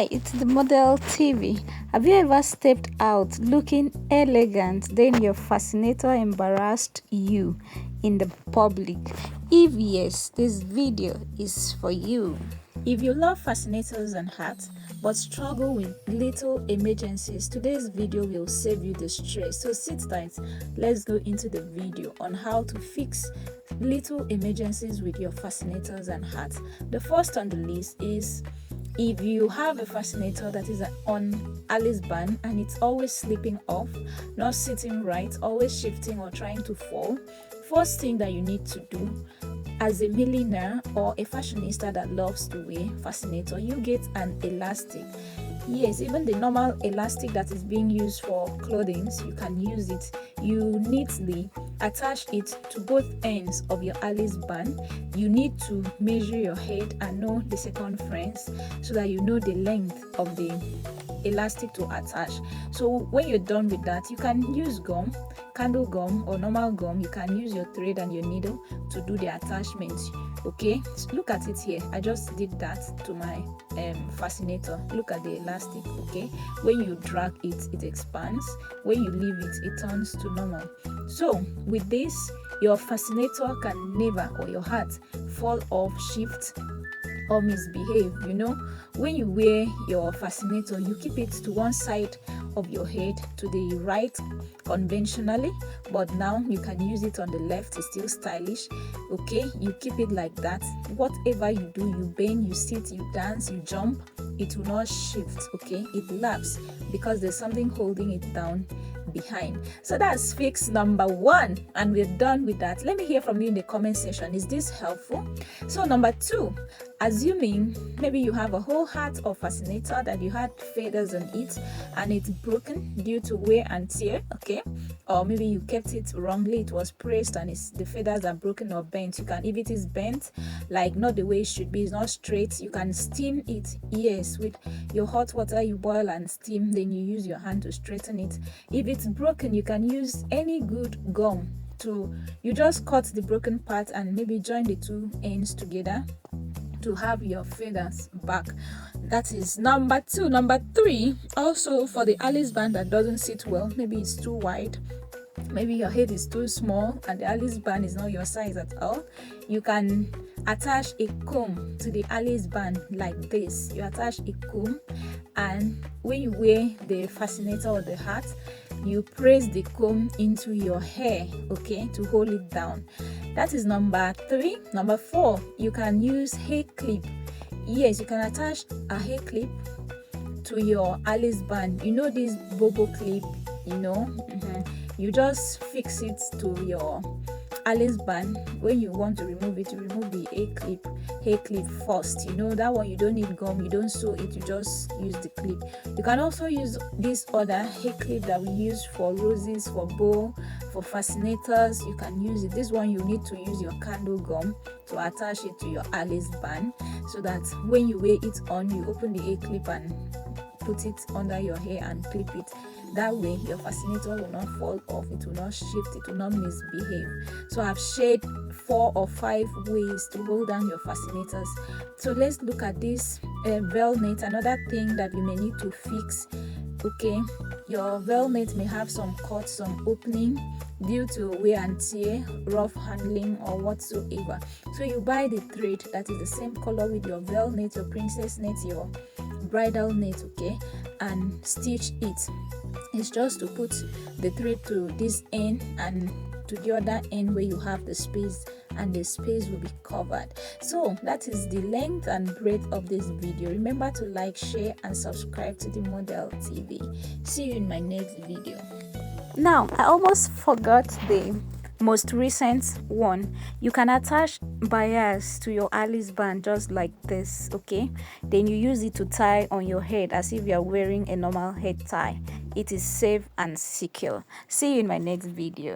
It's the model TV. Have you ever stepped out looking elegant, then your fascinator embarrassed you in the public? If yes, this video is for you. If you love fascinators and hats but struggle with little emergencies, today's video will save you the stress. So sit tight, let's go into the video on how to fix little emergencies with your fascinators and hats. The first on the list is if you have a fascinator that is on Alice band and it's always slipping off, not sitting right, always shifting or trying to fall. First thing that you need to do as a milliner or a fashionista that loves to wear fascinator, you get an elastic. Yes, even the normal elastic that is being used for clothing, you can use it. You neatly attach it to both ends of your Alice band. You need to measure your head and know the circumference so that you know the length of the elastic to attach. So when you're done with that, you can use gum, candle gum or normal gum. You can use your thread and your needle to do the attachments. Okay, so look at it here. I just did that to my fascinator. Look at the elastic. Okay, when you drag it, it expands. When you leave it, it turns to normal. So with this, your fascinator can never, or your hat, fall off, shift or misbehave. You know, when you wear your fascinator, you keep it to one side of your head, to the right conventionally, but now you can use it on the left. It's still stylish. Okay, you keep it like that. Whatever you do, you bend, you sit, you dance, you jump, it will not shift. Okay, it laps because there's something holding it down behind. So that's fix number one, and we're done with that. Let me hear from you in the comment section. Is this helpful? So number two, assuming maybe you have a whole hat or fascinator that you had feathers on it and it's broken due to wear and tear, okay, or maybe you kept it wrongly, it was pressed and the feathers are broken or bent. You can, if it is bent, like not the way it should be, it's not straight, you can steam it. Yes, with your hot water you boil and steam, then you use your hand to straighten it. If it's broken, you can use any good gum to, you just cut the broken part and maybe join the two ends together to have your feathers back. That is number two. Number three, also for the Alice band that doesn't sit well, maybe it's too wide, maybe your head is too small and the Alice band is not your size at all, you can attach a comb to the Alice band like this. You attach a comb, and when you wear the fascinator or the hat, you press the comb into your hair, okay, to hold it down. That is number three. Number four, you can use hair clip. Yes, you can attach a hair clip to your Alice band. You know this bobo clip, you know, you just fix it to your Alice band. When you want to remove it, you remove the hair clip first. You know that one, you don't need gum, you don't sew it, you just use the clip. You can also use this other hair clip that we use for roses, for bow, for fascinators. You can use it. This one you need to use your candle gum to attach it to your Alice band, so that when you wear it on, you open the hair clip and put it under your hair and clip it. That way your fascinator will not fall off, it will not shift, it will not misbehave. So I've shared 4 or 5 ways to hold down your fascinators. So let's look at this velvet. Another thing that you may need to fix, okay, your velvet may have some cuts, some opening due to wear and tear, rough handling or whatsoever. So you buy the thread that is the same color with your velvet, your princess net, your bridal net, okay, and stitch it. It's just to put the thread to this end and to the other end where you have the space, and the space will be covered. So that is the length and breadth of this video. Remember to like, share and subscribe to the Model TV. See you in my next video. Now, I almost forgot the most recent one. You can attach bias to your Alice band just like this, okay, then you use it to tie on your head as if you are wearing a normal head tie. It is safe and secure. See you in my next video.